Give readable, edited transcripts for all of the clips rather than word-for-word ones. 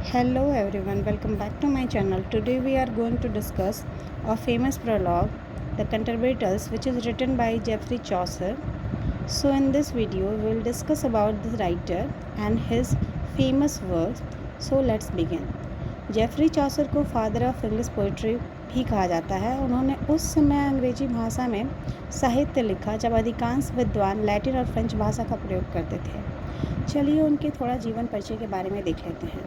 Hello everyone, welcome back to my channel. Today we are going to discuss a famous prologue, The Canterbury Tales, which is written by Geoffrey Chaucer. So in this video we will discuss about the writer and his famous works. So let's begin. Geoffrey Chaucer को father of English poetry भी कहा जाता है। उन्होंने उस समय अंग्रेजी भाषा में साहित्य लिखा जब अधिकांश विद्वान लैटिन और फ्रेंच भाषा का प्रयोग करते थे। चलिए उनके थोड़ा जीवन परिचय के बारे में देख लेते हैं।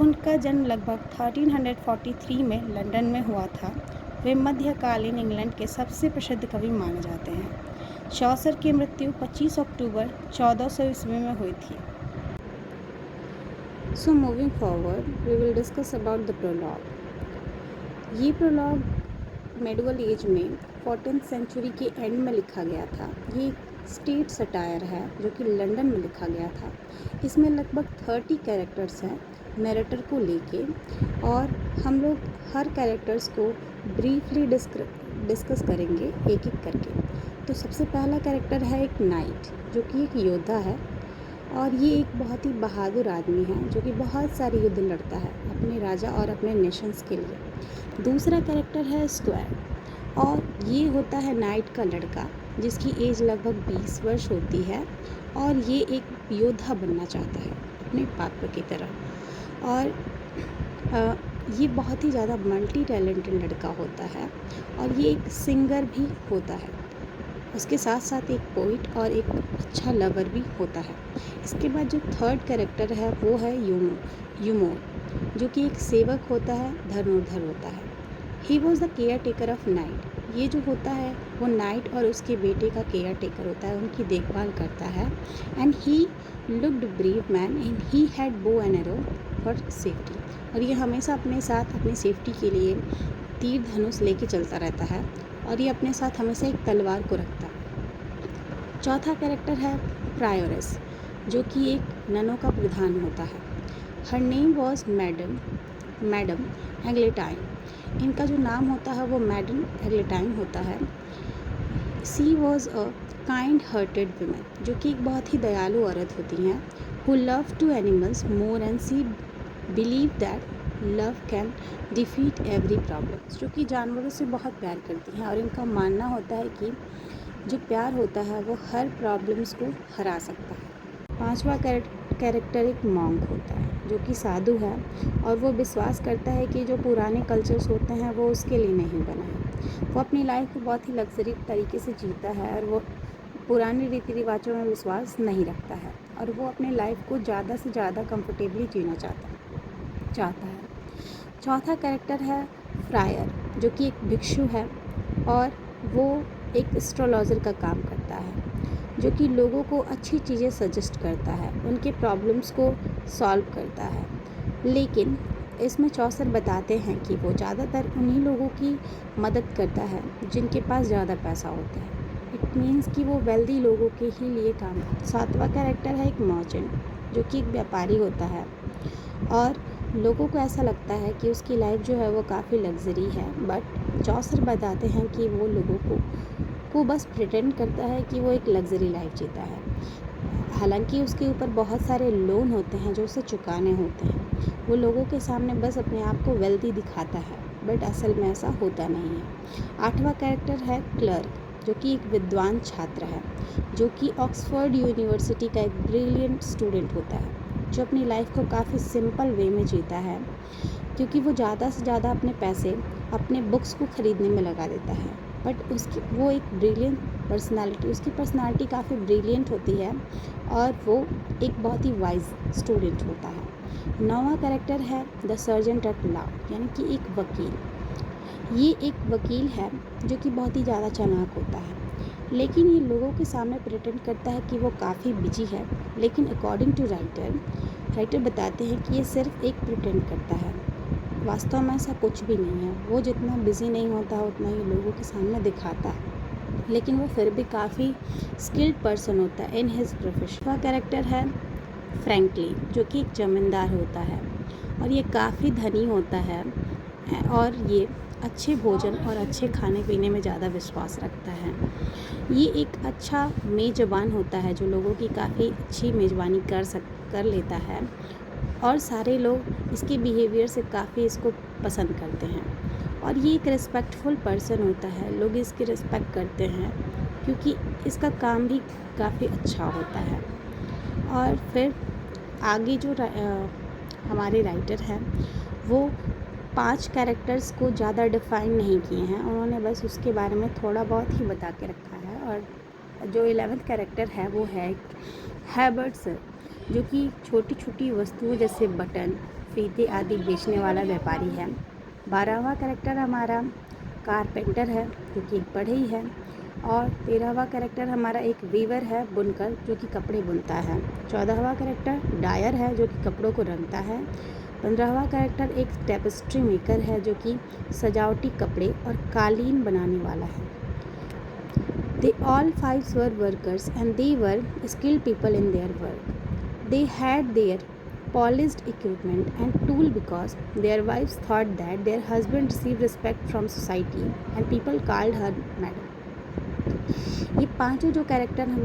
उनका जन्म लगभग 1343 में लंदन में हुआ था। वे मध्यकालीन इंग्लैंड के सबसे प्रसिद्ध कवि माने जाते हैं। चॉसर की मृत्यु 25 अक्टूबर 1400 ईस्वी में हुई थी। So moving forward, we will discuss about the prologue. ये prologue मेडिवल एज में 14th सेंचुरी के एंड में लिखा गया था। ये स्टेट सटायर है जो कि लंदन में लिखा गया था। इसमें लगभग 30 कैरेक्टर्स हैं नरेटर को लेके, और हम लोग हर कैरेक्टर्स को ब्रीफली डिस्कस करेंगे एक एक करके। तो सबसे पहला कैरेक्टर है एक नाइट, जो कि एक योद्धा है, और ये एक बहुत ही बहादुर आदमी है जो कि बहुत सारे युद्ध लड़ता है अपने राजा और अपने नेशंस के लिए। दूसरा कैरेक्टर है स्क्वायर, और ये होता है नाइट का लड़का जिसकी एज लगभग 20 वर्ष होती है, और ये एक योद्धा बनना चाहता है अपने पापा की तरह। और ये बहुत ही ज़्यादा मल्टी टैलेंटेड लड़का होता है, और ये एक सिंगर भी होता है। उसके साथ साथ एक पोइट और एक अच्छा लवर भी होता है। इसके बाद जो थर्ड कैरेक्टर है वो है यूमोर, जो कि एक सेवक होता है, धनुर्धर होता है। He was the care taker of night. ये जो होता है वो नाइट और उसके बेटे का केयर टेकर होता है, उनकी देखभाल करता है। And he looked brave man and he had bow and arrow for safety. और ये हमेशा अपने साथ अपनी सेफ्टी के लिए तीर धनुष लेके चलता रहता है, और ये अपने साथ हमेशा एक तलवार को रखता है। चौथा कैरेक्टर है प्रायोरेस, जो कि एक ननों का प्रधान होता है। Her name was madam Eglantine. इनका जो नाम होता है वो मैडम एग्लेटाइन होता है। She was a kind hearted woman, जो कि एक बहुत ही दयालु औरत होती हैं। Who love to animals more and she believe that love can defeat every problem, जो कि जानवरों से बहुत प्यार करती हैं, और इनका मानना होता है कि जो प्यार होता है वो हर प्रॉब्लम्स को हरा सकता है। पांचवा कैरेक्टर एक मॉन्क होता है, जो कि साधु है, और वो विश्वास करता है कि जो पुराने कल्चर्स होते हैं वो उसके लिए नहीं बना है। वो अपनी लाइफ को बहुत ही लग्जरी तरीके से जीता है, और वो पुराने रीति रिवाजों में विश्वास नहीं रखता है, और वो अपनी लाइफ को ज़्यादा से ज़्यादा कंफर्टेबली जीना चाहता है। चौथा कैरेक्टर है फ्रायर, जो कि एक भिक्षु है, और वो एक एस्ट्रोलॉजर का काम करता है, जो कि लोगों को अच्छी चीज़ें सजेस्ट करता है, उनके प्रॉब्लम्स को सॉल्व करता है। लेकिन इसमें चौसर बताते हैं कि वो ज़्यादातर उन्हीं लोगों की मदद करता है जिनके पास ज़्यादा पैसा होता है। इट मीन्स कि वो वेल्दी लोगों के ही लिए काम करता है। सातवां कैरेक्टर है एक मर्चेंट, जो कि एक व्यापारी होता है, और लोगों को ऐसा लगता है कि उसकी लाइफ जो है वो काफ़ी लग्जरी है, बट चौसर बताते हैं कि वो लोगों को बस प्रिटेंड करता है कि वो एक लग्जरी लाइफ जीता है। हालांकि उसके ऊपर बहुत सारे लोन होते हैं जो उसे चुकाने होते हैं। वो लोगों के सामने बस अपने आप को वेल्दी दिखाता है, बट असल में ऐसा होता नहीं है। आठवां कैरेक्टर है क्लर्क, जो कि एक विद्वान छात्र है, जो कि ऑक्सफोर्ड यूनिवर्सिटी का एक ब्रिलियंट स्टूडेंट होता है, जो अपनी लाइफ को काफ़ी सिंपल वे में जीता है, क्योंकि वो ज़्यादा से ज़्यादा अपने पैसे अपने बुक्स को ख़रीदने में लगा देता है। बट वो एक ब्रिलियंट पर्सनालिटी, उसकी पर्सनालिटी काफ़ी ब्रिलियंट होती है, और वो एक बहुत ही वाइज स्टूडेंट होता है। नौवां कैरेक्टर है द सर्जेंट एट लॉ, यानी कि एक वकील। ये एक वकील है जो कि बहुत ही ज़्यादा चालाक होता है, लेकिन ये लोगों के सामने प्रिटेंड करता है कि वो काफ़ी बिजी है, लेकिन अकॉर्डिंग टू राइटर बताते हैं कि ये सिर्फ एक प्रिटेंड करता है, वास्तव में ऐसा कुछ भी नहीं है। वो जितना बिजी नहीं होता है उतना ही लोगों के सामने दिखाता है, लेकिन वो फिर भी काफ़ी स्किल्ड पर्सन होता है इन हिज प्रोफेशन। का कैरेक्टर है फ्रैंकलिन, जो कि एक जमींदार होता है, और ये काफ़ी धनी होता है, और ये अच्छे भोजन और अच्छे खाने पीने में ज़्यादा विश्वास रखता है। ये एक अच्छा मेज़बान होता है, जो लोगों की काफ़ी अच्छी मेज़बानी कर लेता है, और सारे लोग इसके बिहेवियर से काफ़ी इसको पसंद करते हैं। और ये एक रिस्पेक्टफुल पर्सन होता है, लोग इसकी रिस्पेक्ट करते हैं क्योंकि इसका काम भी काफ़ी अच्छा होता है। और फिर आगे जो हमारे राइटर हैं वो 5 कैरेक्टर्स को ज़्यादा डिफ़ाइन नहीं किए हैं, उन्होंने बस उसके बारे में थोड़ा बहुत ही बता के रखा है। और जो 11th कैरेक्टर है वो है हैबर्ट सर, जो कि छोटी छोटी वस्तुओं जैसे बटन, फीते आदि बेचने वाला व्यापारी है। 12वां कैरेक्टर हमारा कारपेंटर है, जो कि एक बढ़ई है। और 13वां कैरेक्टर हमारा एक वीवर है, बुनकर, जो कि कपड़े बुनता है। 14वां कैरेक्टर डायर है, जो कि कपड़ों को रंगता है। 15वां कैरेक्टर एक टेपेस्ट्री मेकर है, जो कि सजावटी कपड़े और कालीन बनाने वाला है। They all 5 were workers and they were skilled people in their work. They had their polished equipment and tool because their wives thought that their husband received respect from society and people called her madam. ये पांचों जो character हैं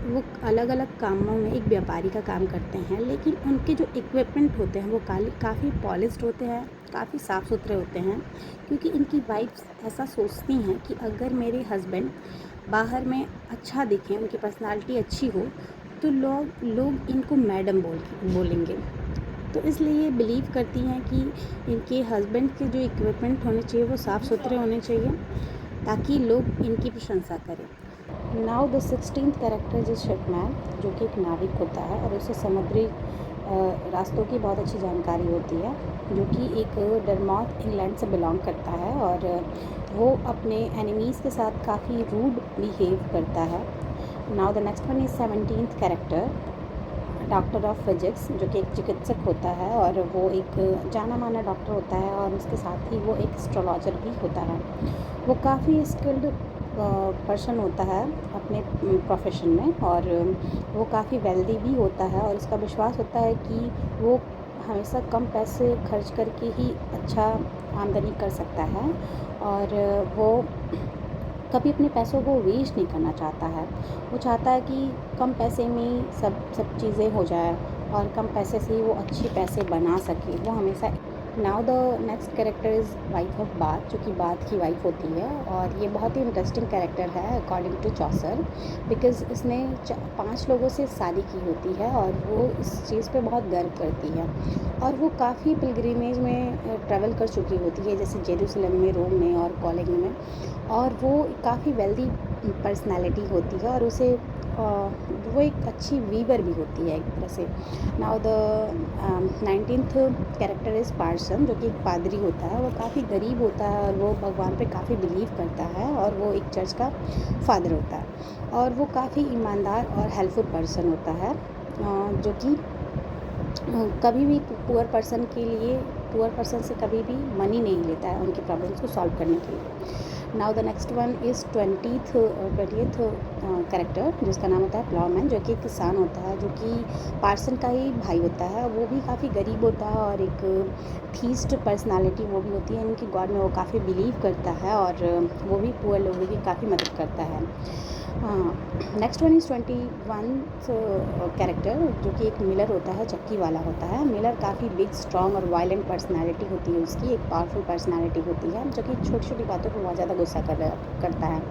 वो अलग अलग कामों में एक व्यापारी का काम करते हैं, लेकिन उनके जो इक्विपमेंट होते हैं वो काफ़ी पॉलिश्ड होते हैं, काफ़ी साफ़ सुथरे होते हैं, क्योंकि इनकी वाइफ्स ऐसा सोचती हैं कि अगर मेरे हस्बैंड बाहर में अच्छा दिखें, उनकी पर्सनालिटी अच्छी हो, तो लोग इनको मैडम बोलेंगे। तो इसलिए ये बिलीव करती हैं कि इनके हस्बैंड के जो इक्विपमेंट होने चाहिए वो साफ़ सुथरे होने चाहिए, ताकि लोग इनकी प्रशंसा करें। Now the 16th character is Shipman, जो कि एक नाविक होता है और उसे समुद्री रास्तों की बहुत अच्छी जानकारी होती है, जो कि एक डरमाउथ इंग्लैंड से बिलोंग करता है और वो अपने एनिमीज़ के साथ काफ़ी रूड बिहेव करता है। Now the next one is 17th character doctor of physics, जो कि एक चिकित्सक होता है और वो एक जाना माना डॉक्टर होता है और उसके साथ ही वो एक एस्ट्रोलॉजर भी होता है। वो काफ़ी स्किल्ड पर्सन होता है अपने प्रोफेशन में और वो काफ़ी वेल्दी भी होता है और उसका विश्वास होता है कि वो हमेशा कम पैसे खर्च करके ही अच्छा आमदनी कर सकता है और वो कभी अपने पैसों को वेस्ट नहीं करना चाहता है। वो चाहता है कि कम पैसे में सब चीज़ें हो जाए और कम पैसे से ही वो अच्छे पैसे बना सके। वो हमेशा now the next character is wife of bath, जो कि बाथ की वाइफ होती है और ये बहुत ही इंटरेस्टिंग कैरेक्टर है अकॉर्डिंग टू चॉसर, बिकॉज़ इसने 5 लोगों से शादी की होती है और वो इस चीज़ पे बहुत गर्व करती है और वो काफ़ी पिलग्रिमेज में ट्रैवल कर चुकी होती है, जैसे जेरूसलम में, रोम में और कॉलोनी में, और वो काफ़ी वेल्दी पर्सनैलिटी होती है और उसे वो एक अच्छी वीवर भी होती है एक तरह से। Now the 19th character is parson, जो कि एक पादरी होता है। वो काफ़ी गरीब होता है और वो भगवान पे काफ़ी बिलीव करता है और वो एक चर्च का फादर होता है और वो काफ़ी ईमानदार और हेल्पफुल पर्सन होता है, जो कि कभी भी पुअर पर्सन से कभी भी मनी नहीं लेता है उनकी प्रॉब्लम्स को सॉल्व करने के लिए। Now the next one is 20th character, जिसका नाम होता है प्लाउमैन, जो कि एक किसान होता है, जो कि पार्सन का ही भाई होता है। वो भी काफ़ी गरीब होता है और एक थीस्ट पर्सनालिटी वो भी होती है। इनकी गॉड में वो काफ़ी बिलीव करता है और वो भी पुअर लोगों की काफ़ी मदद करता है। Next one is 21th character, जो कि एक मिलर होता है, चक्की वाला होता है। मिलर काफ़ी बिग, स्ट्रॉन्ग और वायलेंट पर्सनालिटी होती है उसकी, एक पावरफुल पर्सनालिटी होती है, जो कि छोटी छोटी बातों पर बहुत ज़्यादा गुस्सा करता है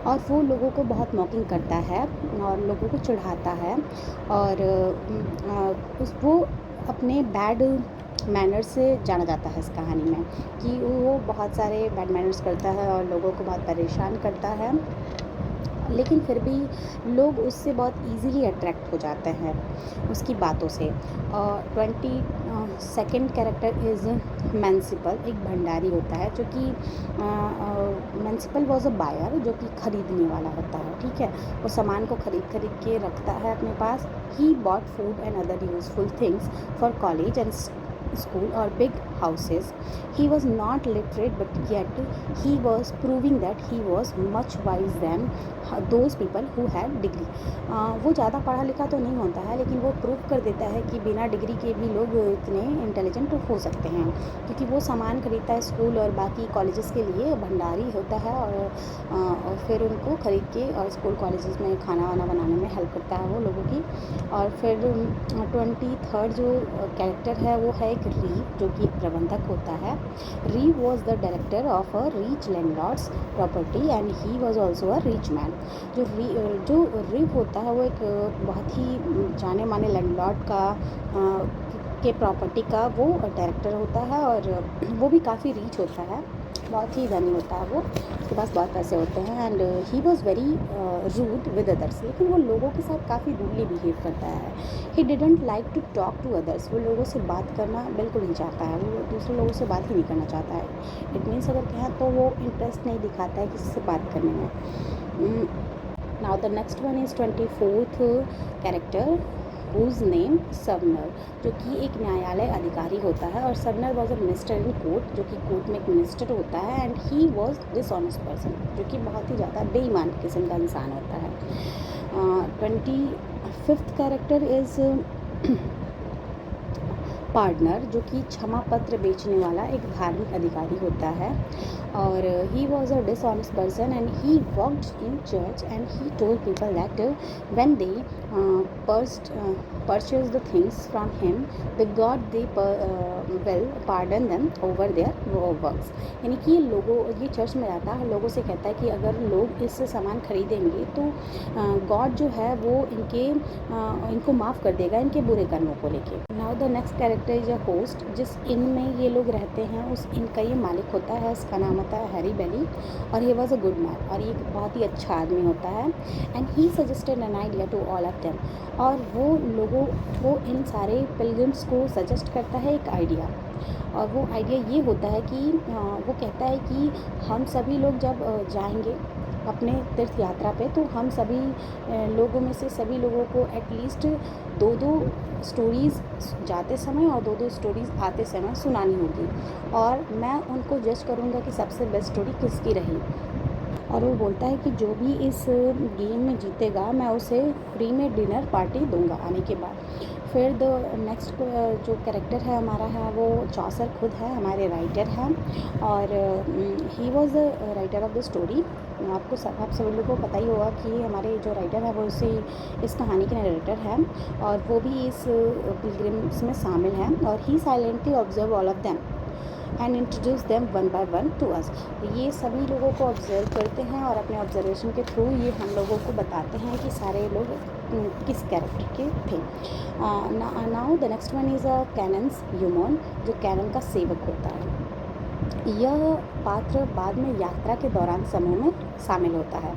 और वो लोगों को बहुत मॉकिंग करता है और लोगों को चिढ़ाता है और वो अपने बैड मैनर्स से जाना जाता है इस कहानी में, कि वो बहुत सारे बैड मैनर्स करता है और लोगों को बहुत परेशान करता है, लेकिन फिर भी लोग उससे बहुत इजीली अट्रैक्ट हो जाते हैं उसकी बातों से। 22nd कैरेक्टर इज़ मैंसिपल, एक भंडारी होता है, जो कि मैंसिपल वॉज अ बायर, जो कि ख़रीदने वाला होता है, ठीक है। वो सामान को खरीद के रखता है अपने पास। He bought food and other useful things for college and school or big houses. He was not literate, but yet he was proving that he was much wise than those people who had degree. वो ज़्यादा पढ़ा लिखा तो नहीं होता है, लेकिन वो प्रूव कर देता है कि बिना डिग्री के भी लोग इतने इंटेलिजेंट हो सकते हैं, क्योंकि वो सामान खरीदता है स्कूल और बाकी कॉलेजेस के लिए, भंडारी होता है, और फिर उनको खरीद के और स्कूल कॉलेजेस में खाना वाना बनाने में हेल्प करता है वो लोगों की। और फिर 23rd जो कैरेक्टर है वो है एक रीव, जो कि एक प्रबंधक होता है। Reeve was the director of a rich landlord's property and he was also a rich man. जो रीव होता है वो एक बहुत ही जाने माने लैंडलॉर्ड का के प्रॉपर्टी का वो डायरेक्टर होता है, और वो भी काफ़ी रीच होता है, बहुत ही धनी होता है वो, उसके पास बहुत पैसे होते हैं। And he was very rude with others, लेकिन वो लोगों के साथ काफ़ी रूडली बिहेव करता है। He didn't like to talk to others, वो लोगों से बात करना बिल्कुल नहीं चाहता है, वो दूसरे लोगों से बात ही नहीं करना चाहता है। इट मीन्स अगर कहें तो वो इंटरेस्ट नहीं दिखाता है किसी से बात करने में। Now the next one is 24th character whose name summoner, जो कि एक न्यायालय अधिकारी होता है। और summoner was a minister in court, जो कि कोर्ट में एक मिनिस्टर होता है। And he was dishonest person, जो कि बहुत ही ज़्यादा बेईमान किस्म का इंसान होता है। 25th कैरेक्टर इज़ पार्टनर, जो कि क्षमा पत्र बेचने वाला एक धार्मिक अधिकारी होता है। और he was a dishonest person and he worked in church and he told people that when they purchase the things from him the God they will pardon them over there works. यानी कि ये church में रहता है, लोगों से कहता है कि अगर लोग इससे सामान खरीदेंगे तो गॉड जो है वो इनको माफ़ कर देगा इनके बुरे कर्मों को लेके। Now the next character is a host, जिस इन में ये लोग रहते हैं उस इन का ये मालिक होता है, इसका नाम होता है हैरी बेली। और he was a good man, और ये बहुत ही अच्छा आदमी होता है। And he suggested an idea to all of them, और वो इन सारे पिलग्रिम्स को सजेस्ट करता है एक आइडिया। और वो आइडिया ये होता है कि वो कहता है कि हम सभी लोग जब जाएंगे अपने तीर्थ यात्रा पे, तो हम सभी लोगों में से सभी लोगों को एटलीस्ट 2-2 स्टोरीज़ जाते समय और 2-2 स्टोरीज़ आते समय सुनानी होगी, और मैं उनको जज करूँगा कि सबसे बेस्ट स्टोरी किसकी रही। और वो बोलता है कि जो भी इस गेम में जीतेगा मैं उसे फ्री में डिनर पार्टी दूंगा आने के बाद। फिर द नेक्स्ट जो कैरेक्टर है हमारा है वो चौसर खुद है, हमारे राइटर हैं। और he was the writer of the story. आप सभी लोगों को पता ही होगा कि हमारे जो राइटर है वो इस कहानी के नरेटर हैं, और वो भी इस पिलग्रिम्स में शामिल हैं। और he silently observe all of them and introduce them one by one to us. ये सभी लोगों को ऑब्जर्व करते हैं और अपने ऑब्जर्वेशन के थ्रू ये हम लोगों को बताते हैं कि सारे लोग किस कैरेक्टर के थे। Now the next one is a cannons human, जो कैनन का सेवक होता है। यह पात्र बाद में यात्रा के दौरान समूह में शामिल होता है।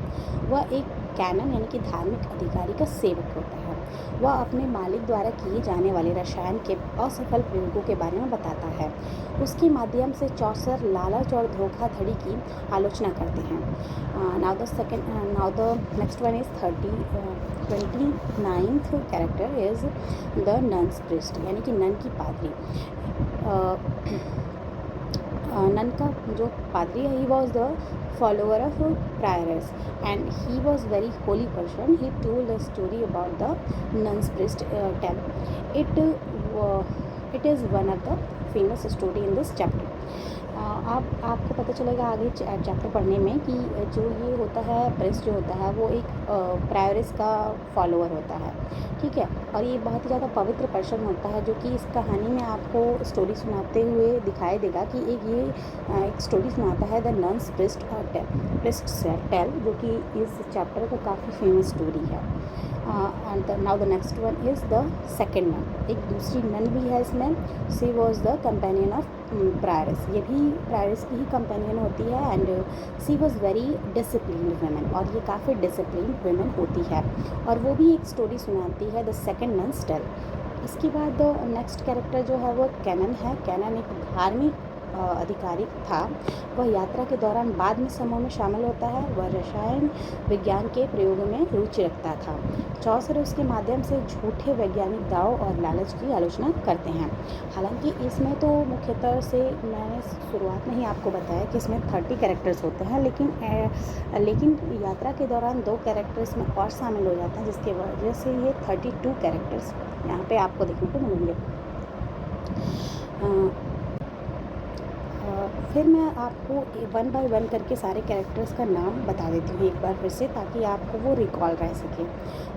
वह एक कैनन यानी कि धार्मिक अधिकारी का सेवक होता है। वह अपने मालिक द्वारा किए जाने वाले रसायन के असफल प्रयोगों के बारे में बताता है। उसके माध्यम से चौसर लालच और धोखाधड़ी की आलोचना करते हैं। Now the next one is 29th character is the nun's priest, यानी कि नन की पादरी। नन का जो पादरी है, he was the follower of prioress and he was very holy person. He told the story about the nun's priest temp. It is one of the famous story in this chapter. आपको पता चलेगा आगे chapter पढ़ने में कि जो ये होता है प्रिस्ट जो होता है वो एक प्रायरस का फॉलोअर होता है, ठीक है। और ये बहुत ही ज़्यादा पवित्र पर्सन होता है, जो कि इस कहानी में आपको स्टोरी सुनाते हुए दिखाई देगा कि एक स्टोरी सुनाता है द नन्स प्रिस्ट और प्रिस्ट टेल, जो कि इस चैप्टर का काफ़ी फेमस स्टोरी है। And now the next one is the second nun, एक दूसरी नन भी है इसमें। She was the companion of prioress, ये भी प्रायरस की ही कंपेनियन होती है। And she was very disciplined women, और ये काफ़ी डिसिप्लिन्ड वुमेन होती है, और वो भी एक स्टोरी सुनाती है द सेकेंड नन्स टेल। इसके बाद नेक्स्ट कैरेक्टर जो है वो कैनन है। कैनन एक धार्मिक अधिकारी था, वह यात्रा के दौरान बाद में समूह में शामिल होता है। वह रसायन विज्ञान के प्रयोगों में रुचि रखता था। चौसर उसके माध्यम से झूठे वैज्ञानिक दावों और लालच की आलोचना करते हैं। हालांकि इसमें तो मुख्यतः से मैंने शुरुआत में ही आपको बताया कि इसमें 30 कैरेक्टर्स होते हैं, लेकिन यात्रा के दौरान 2 कैरेक्टर्स में और शामिल हो जाते हैं, जिसकी वजह से ये 32 कैरेक्टर्स यहाँ पे आपको देखने को मिलेंगे। फिर मैं आपको 1 बाय 1 करके सारे कैरेक्टर्स का नाम बता देती हूँ एक बार फिर से, ताकि आपको वो रिकॉल रह सके।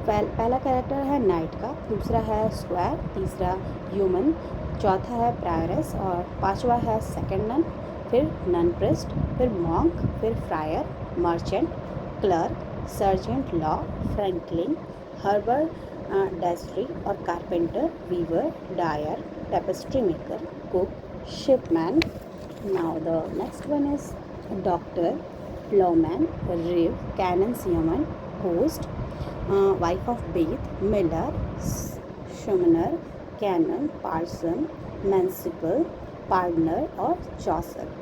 पहला कैरेक्टर है नाइट का, दूसरा है स्क्वायर, तीसरा ह्यूमन, चौथा है प्रायरस और पांचवा है सेकंड नन, फिर नन प्रिस्ट, फिर मॉन्क, फिर friar, merchant, clerk, sergeant law, Franklin, haberdasher और carpenter, weaver, dyer, tapestry maker, cook, shipman. Now the next one is doctor, plowman, reeve, cannon seaman, host, wife of Beth, miller, summoner, canon, parson, municipal, partner और चौसर.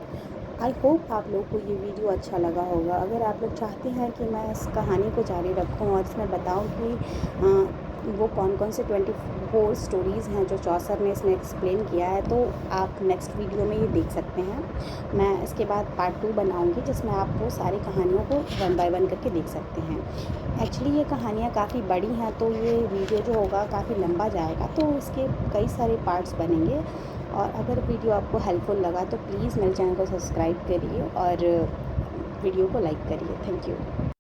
I hope आप लोग को ये video अच्छा लगा होगा। अगर आप लोग चाहते हैं कि मैं इस कहानी को जारी रखूं और इसमें बताऊं कि वो कौन कौन से 24 स्टोरीज़ हैं जो चौसर ने इसमें एक्सप्लेन किया है, तो आप नेक्स्ट वीडियो में ये देख सकते हैं। मैं इसके बाद पार्ट 2 बनाऊंगी, जिसमें आप वो सारी कहानियों को 1 बाय 1 करके देख सकते हैं। एक्चुअली ये कहानियाँ काफ़ी बड़ी हैं, तो ये वीडियो जो होगा काफ़ी लंबा जाएगा, तो इसके कई सारे पार्ट्स बनेंगे। और अगर वीडियो आपको हेल्पफुल लगा तो प्लीज़ मेरे चैनल को सब्सक्राइब करिए और वीडियो को लाइक करिए। Thank you.